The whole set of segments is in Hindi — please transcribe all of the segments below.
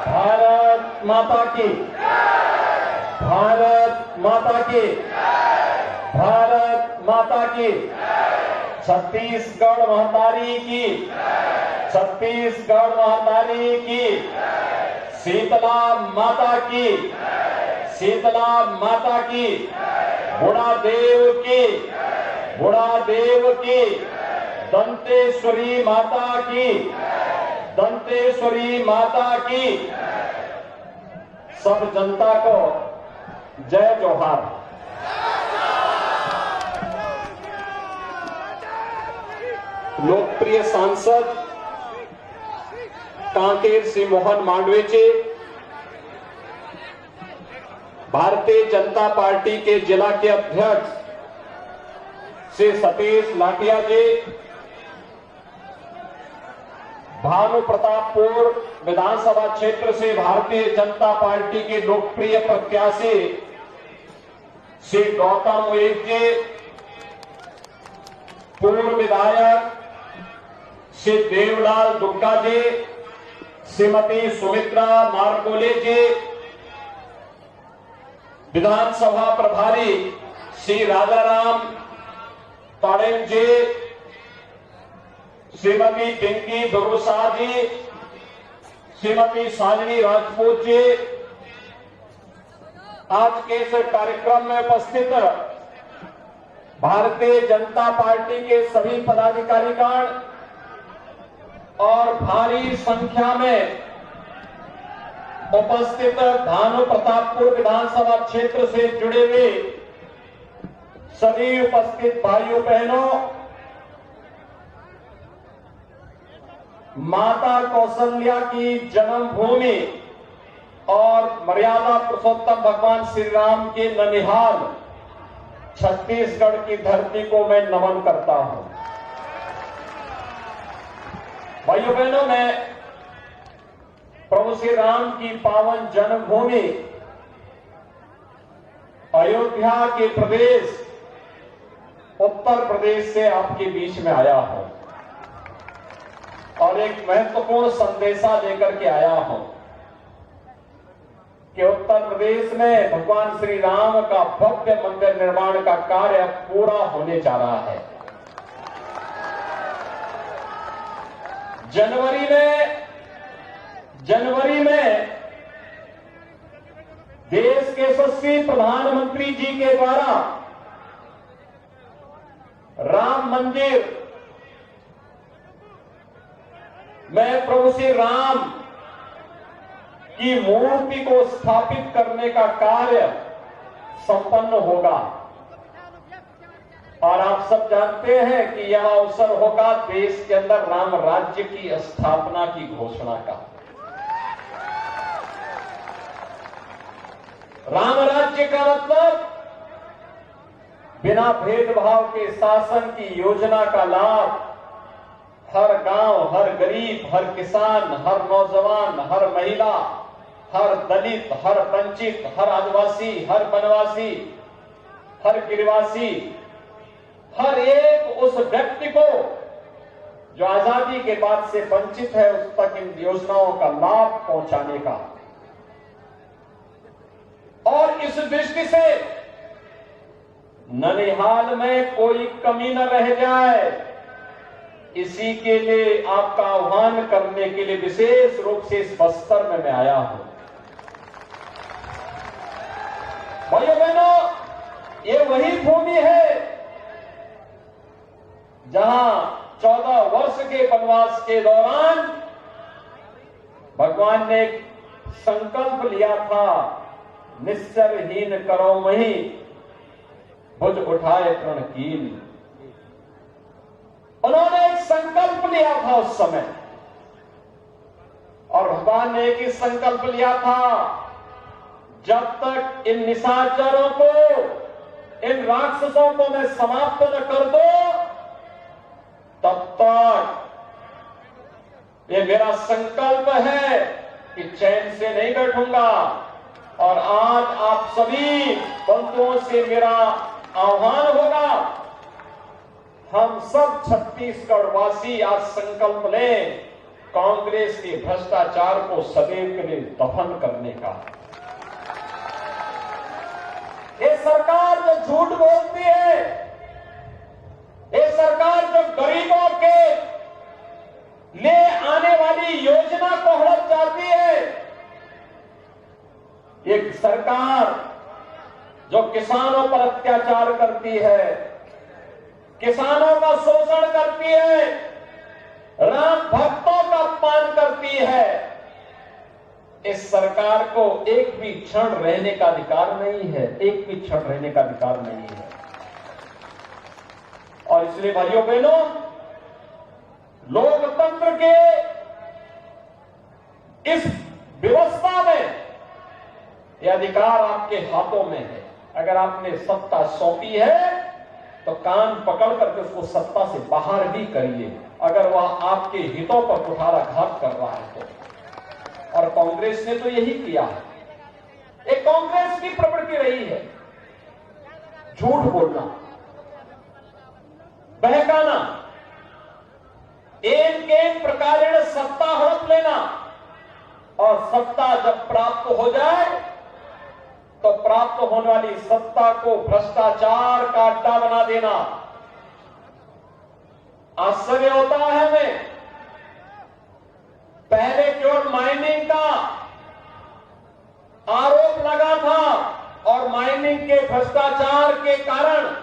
भारत माता की, भारत माता की, भारत माता की, छत्तीसगढ़ महतारी की, छत्तीसगढ़ महतारी की, शीतला माता की, शीतला माता की, बुढ़ादेव की, बुढ़ादेव की, दंतेश्वरी माता की, दंतेश्वरी माता की। सब जनता को जय जोहार। लोकप्रिय सांसद कांकेर श्री मोहन मांडवेचे, भारतीय जनता पार्टी के जिला के अध्यक्ष श्री सतीश लाठिया जी, भानु प्रतापपुर विधानसभा क्षेत्र से भारतीय जनता पार्टी के लोकप्रिय प्रत्याशी श्री गौतम वेद जी, पूर्व विधायक श्री देवलाल दुग्गा जी, श्रीमती सुमित्रा मारकोले जी, विधानसभा प्रभारी श्री राजाराम तोड़ेम जी, श्रीमती पिंकी दुर्गुसा जी, श्रीमती साजनी राजपूत जी, आज के इस कार्यक्रम में उपस्थित भारतीय जनता पार्टी के सभी पदाधिकारीगण और भारी संख्या में उपस्थित भानु प्रतापपुर विधानसभा क्षेत्र से जुड़े हुए सभी उपस्थित भाइयों बहनों, माता कौशल्या की जन्मभूमि और मर्यादा पुरुषोत्तम भगवान श्री राम के ननिहाल छत्तीसगढ़ की धरती को मैं नमन करता हूं। भाइयों बहनों, मैं प्रभु श्री राम की पावन जन्मभूमि अयोध्या के प्रदेश उत्तर प्रदेश से आपके बीच में आया हूं और एक महत्वपूर्ण संदेशा लेकर के आया हूं कि उत्तर प्रदेश में भगवान श्री राम का भव्य मंदिर निर्माण का कार्य पूरा होने जा रहा है। जनवरी में देश के यशस्वी प्रधानमंत्री जी के द्वारा राम मंदिर में प्रभु श्री राम की मूर्ति को स्थापित करने का कार्य संपन्न होगा और आप सब जानते हैं कि यह अवसर होगा देश के अंदर राम राज्य की स्थापना की घोषणा का। राम राज्य का मतलब बिना भेदभाव के शासन की योजना का लाभ हर गांव, हर गरीब, हर किसान, हर नौजवान, हर महिला, हर दलित, हर वंचित, हर आदिवासी, हर वनवासी, हर गिरिवासी, हर एक उस व्यक्ति को जो आजादी के बाद से वंचित है उस तक इन योजनाओं का लाभ पहुंचाने का। और इस दृष्टि से ननिहाल में कोई कमी न रह जाए, इसी के लिए आपका आह्वान करने के लिए विशेष रूप से इस बस्तर में मैं आया हूं। भाइयों बहनों, ये वही भूमि है जहां 14 वर्ष के वनवास के दौरान भगवान ने एक संकल्प लिया था, निश्चरहीन करो मही भुज उठाए तृण कील। उन्होंने एक संकल्प लिया था उस समय और भगवान ने एक ही संकल्प लिया था, जब तक इन निशाचरों को, इन राक्षसों को मैं समाप्त न कर दो तब तक ये मेरा संकल्प है कि चैन से नहीं बैठूंगा। और आज आप सभी बंधुओं से मेरा आह्वान होगा, हम सब छत्तीसगढ़ वासी आज संकल्प लें, कांग्रेस के भ्रष्टाचार को सदैव के लिए दफन करने का। ये सरकार जो झूठ बोलती है, ये सरकार जो गरीबों के ले आने वाली योजना को हड़प जाती है, एक सरकार जो किसानों पर अत्याचार करती है, किसानों का शोषण करती है, राम भक्तों का अपमान करती है, इस सरकार को एक भी क्षण रहने का अधिकार नहीं है, एक भी क्षण रहने का अधिकार नहीं है। और इसलिए भाइयों बहनों, लोकतंत्र के इस व्यवस्था में यह अधिकार आपके हाथों में है। अगर आपने सत्ता सौंपी है तो कान पकड़ करके उसको सत्ता से बाहर भी करिए, अगर वह आपके हितों पर कुठाराघात कर रहा है तो। और कांग्रेस ने तो यही किया है। एक कांग्रेस की प्रवृत्ति रही है झूठ बोलना, बहकाना, एक प्रकार सत्ता हड़प लेना, और सत्ता जब प्राप्त हो जाए तो प्राप्त होने वाली सत्ता को भ्रष्टाचार का अड्डा बना देना। आश्चर्य होता है हमें, पहले केवल माइनिंग का आरोप लगा था और माइनिंग के भ्रष्टाचार के कारण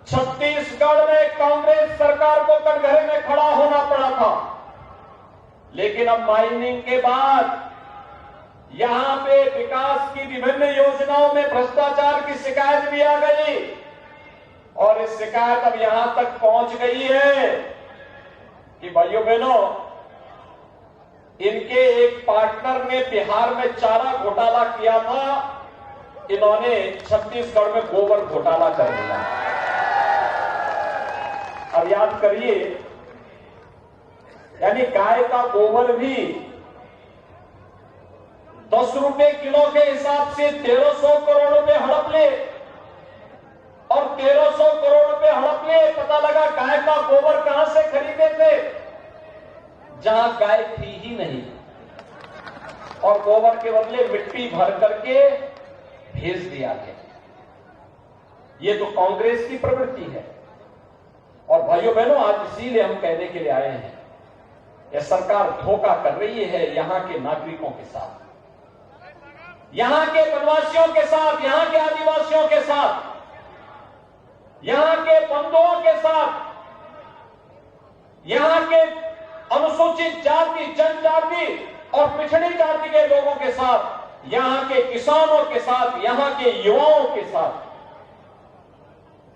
छत्तीसगढ़ में कांग्रेस सरकार को कटघरे में खड़ा होना पड़ा था। लेकिन अब माइनिंग के बाद यहां पे विकास की विभिन्न योजनाओं में भ्रष्टाचार की शिकायत भी आ गई, और इस शिकायत अब यहां तक पहुंच गई है कि भाइयों बहनों, इनके एक पार्टनर ने बिहार में चारा घोटाला किया था, इन्होंने छत्तीसगढ़ में गोबर घोटाला कर दिया। अब याद करिए, यानी गाय का गोबर भी 10 रुपए किलो के हिसाब से 1300 करोड़ रुपए हड़प ले, और 1300 करोड़ रुपए हड़प ले। पता लगा गाय का गोबर कहां से खरीदे थे, जहां गाय थी ही नहीं, और गोबर के बदले मिट्टी भर करके भेज दिया गया। ये तो कांग्रेस की प्रवृत्ति है। और भाइयों बहनों, आज इसीलिए हम कहने के लिए आए हैं, यह सरकार धोखा कर रही है यहां के नागरिकों के साथ, यहां के वनवासियों के साथ, यहां के आदिवासियों के साथ, यहां के बंधुओं के साथ, यहां के अनुसूचित जाति, जनजाति और पिछड़ी जाति के लोगों के साथ, यहां के किसानों के साथ, यहां के युवाओं के साथ।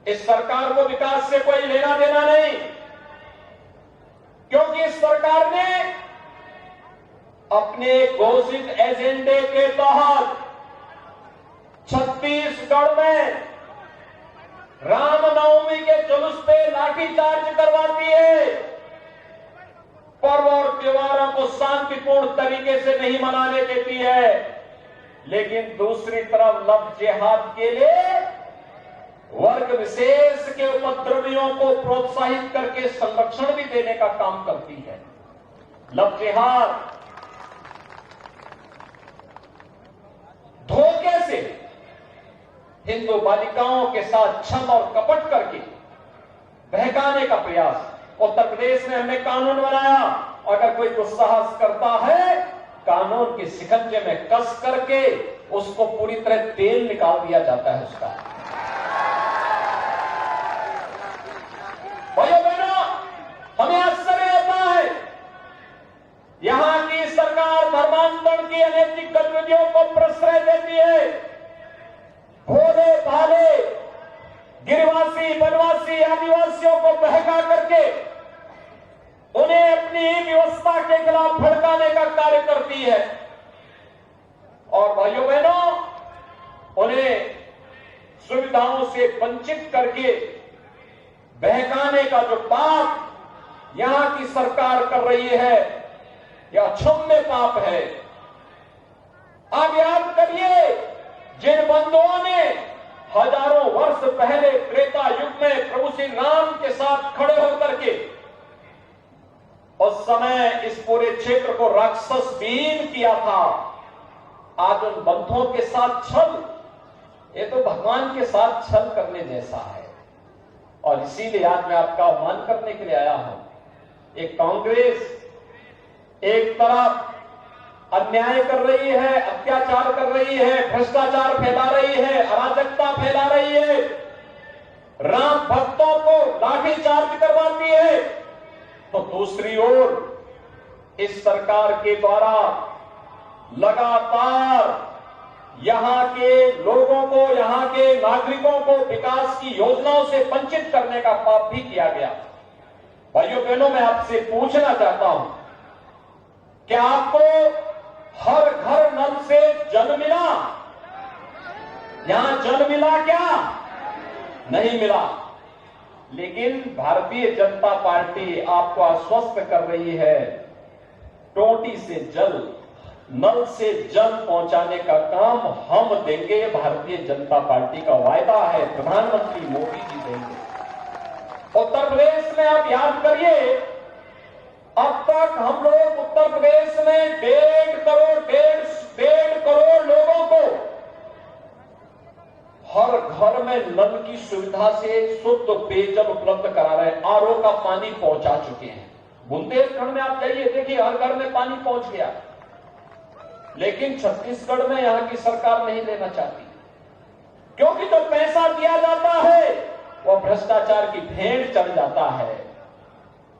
इस सरकार को विकास से कोई लेना देना नहीं, क्योंकि इस सरकार ने अपने घोषित एजेंडे के तहत छत्तीसगढ़ में रामनवमी के जुलूस पे लाठीचार्ज करवाती है, पर्व और त्योहारों को शांतिपूर्ण तरीके से नहीं मनाने देती है, लेकिन दूसरी तरफ लव जिहाद के लिए वर्ग विशेष के उपद्रवियों को प्रोत्साहित करके संरक्षण भी देने का काम करती है। लव जिहाद धोखे से हिंदू बालिकाओं के साथ छल और कपट करके बहकाने का प्रयास। उत्तर प्रदेश में हमने कानून बनाया, अगर कोई दुस्साहस करता है, कानून के शिकंजे में कस करके उसको पूरी तरह तेल निकाल दिया जाता है उसका। भाइयों बहनों, हमें आश्चर्य होता है, यहां की सरकार धर्मांतरण की अनैतिक गतिविधियों को प्रश्रय देती है। भोले भाले गिरिवासी, वनवासी, आदिवासियों को बहका करके उन्हें अपनी व्यवस्था के खिलाफ भड़काने का कार्य करती है। और भाइयों बहनों, उन्हें सुविधाओं से वंचित करके बहकाने का जो पाप यहां की सरकार कर रही है, यह अक्षम्य पाप है। आप याद करिए, जिन बंधुओं ने हजारों वर्ष पहले त्रेता युग में प्रभु श्री राम के साथ खड़े होकर के उस समय इस पूरे क्षेत्र को राक्षस बीन किया था। आज उन बंधुओं के साथ छल, ये तो भगवान के साथ छल करने जैसा है। और इसीलिए आज मैं आपका आह्वान करने के लिए आया हूं। एक कांग्रेस एक तरफ अन्याय कर रही है, अत्याचार कर रही है, भ्रष्टाचार फैला रही है, अराजकता फैला रही है, राम भक्तों को लाठीचार्ज करवाती है, तो दूसरी ओर इस सरकार के द्वारा लगातार यहां के लोगों को, यहां के नागरिकों को विकास की योजनाओं से वंचित करने का पाप भी किया गया। भाइयों बहनों, मैं आपसे पूछना चाहता हूं, क्या आपको हर घर नल से जल मिला? यहां जल मिला क्या? नहीं मिला। लेकिन भारतीय जनता पार्टी आपको आश्वस्त कर रही है, टोटी से जल, नल से जल पहुंचाने का काम हम देंगे। ये भारतीय जनता पार्टी का वायदा है, प्रधानमंत्री मोदी जी देंगे। उत्तर प्रदेश में आप याद करिए, अब तक हम लोग उत्तर प्रदेश में 1.5 करोड़ लोगों को हर घर में नल की सुविधा से शुद्ध पेयजल उपलब्ध करा रहे हैं, आरओ का पानी पहुंचा चुके हैं। बुंदेलखंड में आप जाइए, देखिए हर घर में पानी पहुंच गया। लेकिन छत्तीसगढ़ में यहां की सरकार नहीं लेना चाहती, क्योंकि जो पैसा दिया जाता है वो भ्रष्टाचार की भेंट चढ़ जाता है।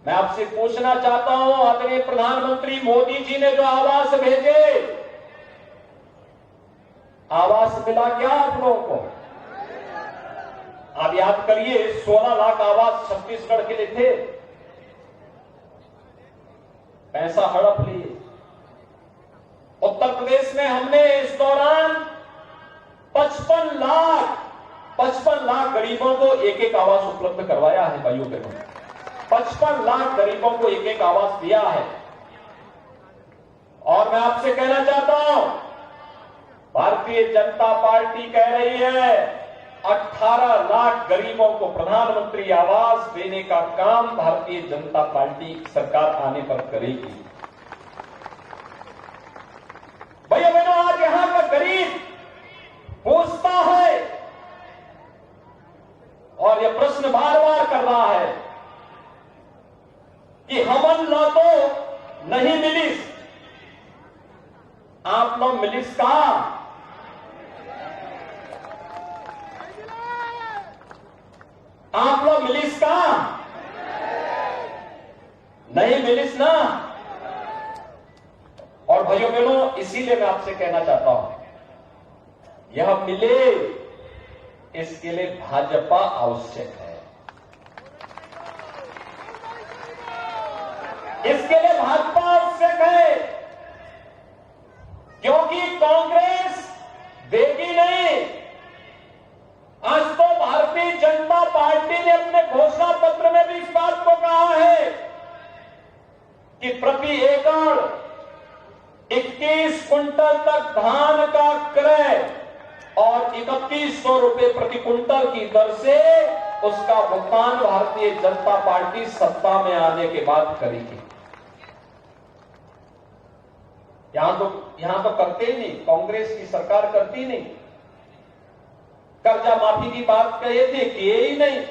मैं आपसे पूछना चाहता हूं, आदरणीय प्रधानमंत्री मोदी जी ने जो आवास भेजे, आवास मिला क्या आप लोगों को? आप याद करिए, 16 लाख आवास छत्तीसगढ़ के लिए थे, पैसा हड़प लिए। उत्तर प्रदेश में हमने इस दौरान 55 लाख गरीबों को एक एक आवास उपलब्ध करवाया है। भाइयों बहनों, 55 लाख गरीबों को एक एक आवास दिया है। और मैं आपसे कहना चाहता हूं, भारतीय जनता पार्टी कह रही है 18 लाख गरीबों को प्रधानमंत्री आवास देने का काम भारतीय जनता पार्टी सरकार आने पर करेगी। भैया बहनों, आज यहां का गरीब पूछता है और यह प्रश्न बार बार कर रहा है कि हमन लो तो नहीं मिलिस, आप लोग मिलिस का? आप लोग मिलिस का? नहीं मिलिस ना। और भाइयों बहनों, इसीलिए मैं आपसे कहना चाहता हूं, यह मिले इसके लिए भाजपा आवश्यक है। इसके लिए भाजपा आवश्यक है, क्योंकि कांग्रेस देगी नहीं। आज तो भारतीय जनता पार्टी ने अपने घोषणा पत्र में भी इस बात को कहा है कि प्रति एकड़ 21 कुंटल तक धान का क्रय और 3100 रुपए प्रति कुंटल की दर से उसका भुगतान भारतीय जनता पार्टी सत्ता में आने के बाद करेगी। यहां तो करते ही नहीं, कांग्रेस की सरकार करती नहीं। कर्जा माफी की बात कहे थे, किए ही नहीं,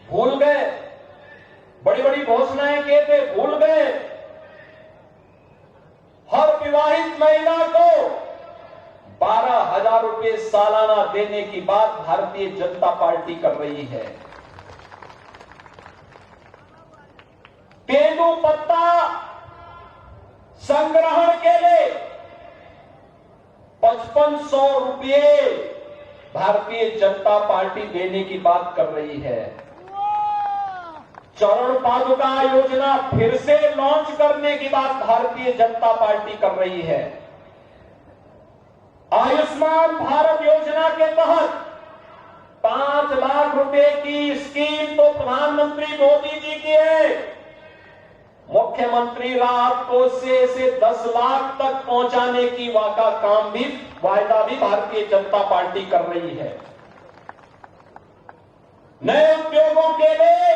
भूल गए। बड़ी बड़ी घोषणाएं किए थे, भूल गए। हर विवाहित महिला को 12,000 रुपए सालाना देने की बात भारतीय जनता पार्टी कर रही है। तेंदू पत्ता संग्रहण के लिए 5500 रुपये भारतीय जनता पार्टी देने की बात कर रही है। चरण पादुका योजना फिर से लॉन्च करने की बात भारतीय जनता पार्टी कर रही है। आयुष्मान भारत योजना के तहत 5 लाख रुपए की स्कीम तो प्रधानमंत्री मोदी जी की है। मुख्यमंत्री राहत कोष से इसे 10 लाख तक पहुंचाने की वायदा भी भारतीय जनता पार्टी कर रही है। नए उद्योगों के लिए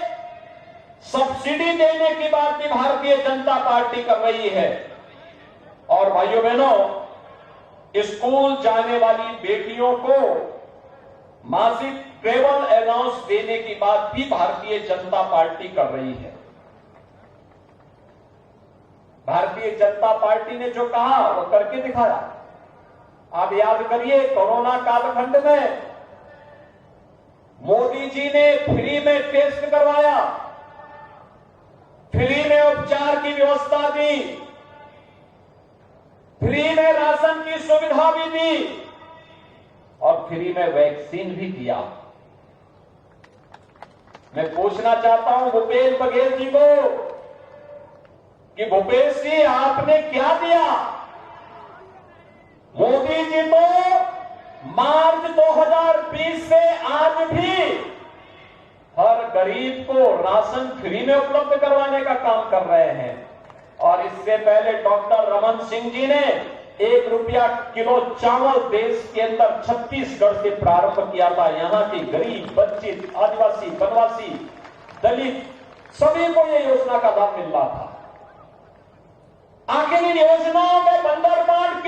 सब्सिडी देने की बात भी भारतीय जनता पार्टी कर रही है। और भाइयों बहनों, स्कूल जाने वाली बेटियों को मासिक ट्रेवल अलाउंस देने की बात भी भारतीय जनता पार्टी कर रही है। भारतीय जनता पार्टी ने जो कहा वो करके दिखाया। आप याद करिए, कोरोना कालखंड में मोदी जी ने फ्री में टेस्ट करवाया, फ्री में उपचार की व्यवस्था दी, फ्री में राशन की सुविधा भी दी और फ्री में वैक्सीन भी दिया। मैं पूछना चाहता हूं भूपेश बघेल जी को कि भूपेश जी आपने क्या दिया? मोदी जी तो मार्च 2020 से आज भी हर गरीब को राशन फ्री में उपलब्ध करवाने का काम कर रहे हैं। और इससे पहले डॉक्टर रमन सिंह जी ने ₹1 किलो चावल देश के अंदर छत्तीसगढ़ से प्रारंभ किया था। यहां के गरीब, वंचित, आदिवासी, वनवासी, दलित सभी को यह योजना का लाभ मिल रहा था। आखिर इन योजनाओं में बंदरबांट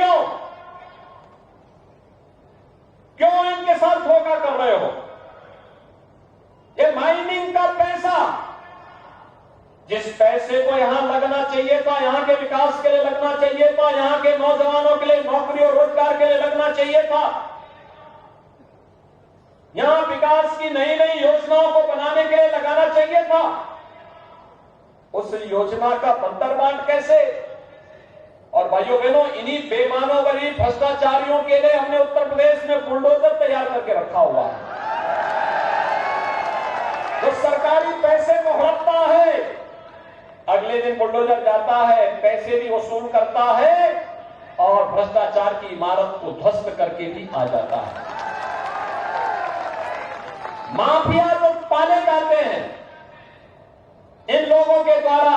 क्यों इनके साथ धोखा कर रहे हो? ये माइनिंग का पैसा, जिस पैसे को यहां लगना चाहिए था, यहां के विकास के लिए लगना चाहिए था, यहां के नौजवानों के लिए नौकरी और रोजगार के लिए लगना चाहिए था, यहां विकास की नई नई योजनाओं को बनाने के लिए लगाना चाहिए था, उस योजना का बंदरबांट कैसे? और भाइयों बहनों, इन्हीं बेईमानों, गरीब, भ्रष्टाचारियों के लिए हमने उत्तर प्रदेश में बुलडोजर तैयार करके रखा हुआ है। तो सरकारी पैसे को हड़पता है, अगले दिन बुलडोजर जाता है, पैसे भी वसूल करता है और भ्रष्टाचार की इमारत को ध्वस्त करके भी आ जाता है। माफिया जो पाले जाते हैं इन लोगों के द्वारा,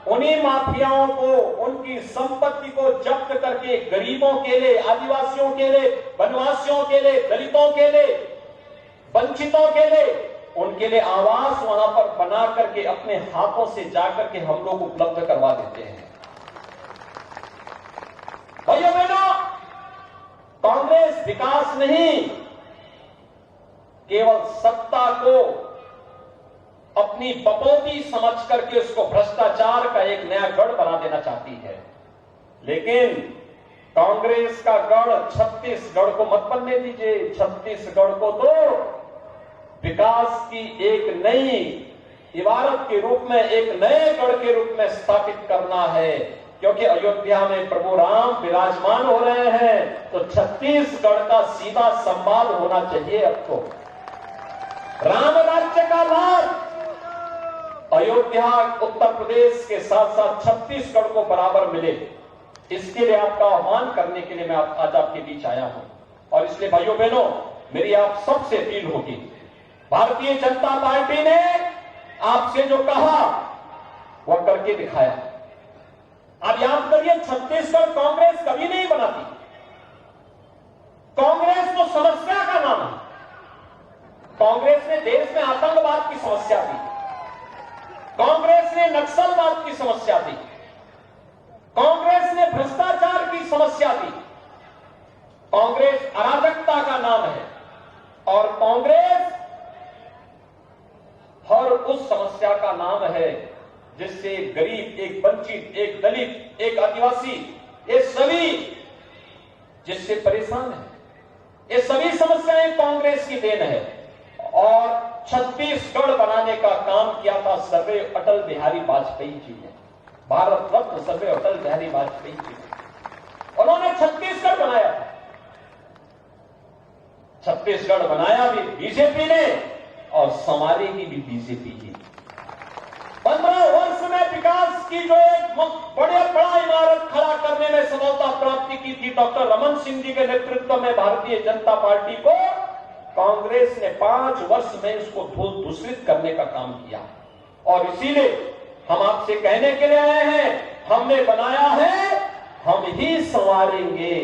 उन्हीं माफियाओं को, उनकी संपत्ति को जब्त करके गरीबों के लिए, आदिवासियों के लिए, वनवासियों के लिए, दलितों के लिए, वंचितों के लिए, उनके लिए आवास वहां पर बना करके अपने हाथों से जाकर के हम लोग उपलब्ध करवा देते हैं। भाइयों बहनों, कांग्रेस विकास नहीं, केवल सत्ता को अपनी बपोती समझ करके उसको भ्रष्टाचार का एक नया गढ़ बना देना चाहती है। लेकिन कांग्रेस का गढ़ छत्तीसगढ़ को मत बनने दीजिए। छत्तीसगढ़ को तो विकास की एक नई इमारत के रूप में, एक नए गढ़ के रूप में स्थापित करना है, क्योंकि अयोध्या में प्रभु राम विराजमान हो रहे हैं, तो छत्तीसगढ़ का सीधा संवाद होना चाहिए। अब तो राम राज्य का लाभ अयोध्या, उत्तर प्रदेश के साथ साथ छत्तीसगढ़ को बराबर मिले, इसके लिए आपका आह्वान करने के लिए मैं आज आपके बीच आया हूं। और इसलिए भाइयों बहनों, मेरी आप सबसे अपील होगी, भारतीय जनता पार्टी ने आपसे जो कहा वह करके दिखाया। आप याद करिए, छत्तीसगढ़ कांग्रेस कभी नहीं बनाती। कांग्रेस तो समस्या का नाम है। कांग्रेस ने देश में आतंकवाद की समस्या दी, कांग्रेस ने नक्सलवाद की समस्या दी, कांग्रेस ने भ्रष्टाचार की समस्या दी। कांग्रेस अराजकता का नाम है और कांग्रेस हर उस समस्या का नाम है जिससे एक गरीब, एक वंचित, एक दलित, एक आदिवासी, ये सभी जिससे परेशान है, ये सभी समस्याएं कांग्रेस की देन है। और छत्तीसगढ़ बनाने का काम किया था सर्वैव अटल बिहारी वाजपेयी जी ने, भारत रत्न सर्वैव अटल बिहारी वाजपेयी जी ने। उन्होंने छत्तीसगढ़ बनाया था। छत्तीसगढ़ बनाया भी बीजेपी ने और संवारेगी भी बीजेपी ही। 15 वर्ष में विकास की जो एक बड़ा इमारत खड़ा करने में सफलता प्राप्ति की थी डॉक्टर रमन सिंह जी के नेतृत्व में भारतीय जनता पार्टी को, कांग्रेस ने 5 वर्ष में इसको धूल दूषित करने का काम किया। और इसीलिए हम आपसे कहने के लिए आए हैं, हमने बनाया है, हम ही संवारेंगे।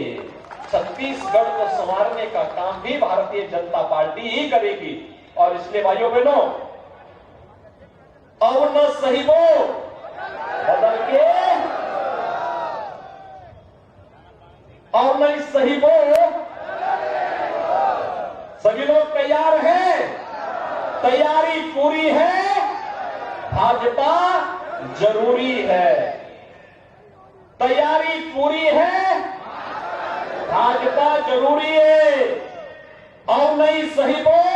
छत्तीसगढ़ को संवारने का काम भी भारतीय जनता पार्टी ही करेगी। और इसलिए भाइयों बहनों, और न सही वो बदल के और नहीं सही वो। सभी लोग तैयार हैं? तैयारी पूरी है। भाजपा जरूरी है। तैयारी पूरी है। भाजपा जरूरी है और नहीं सही वो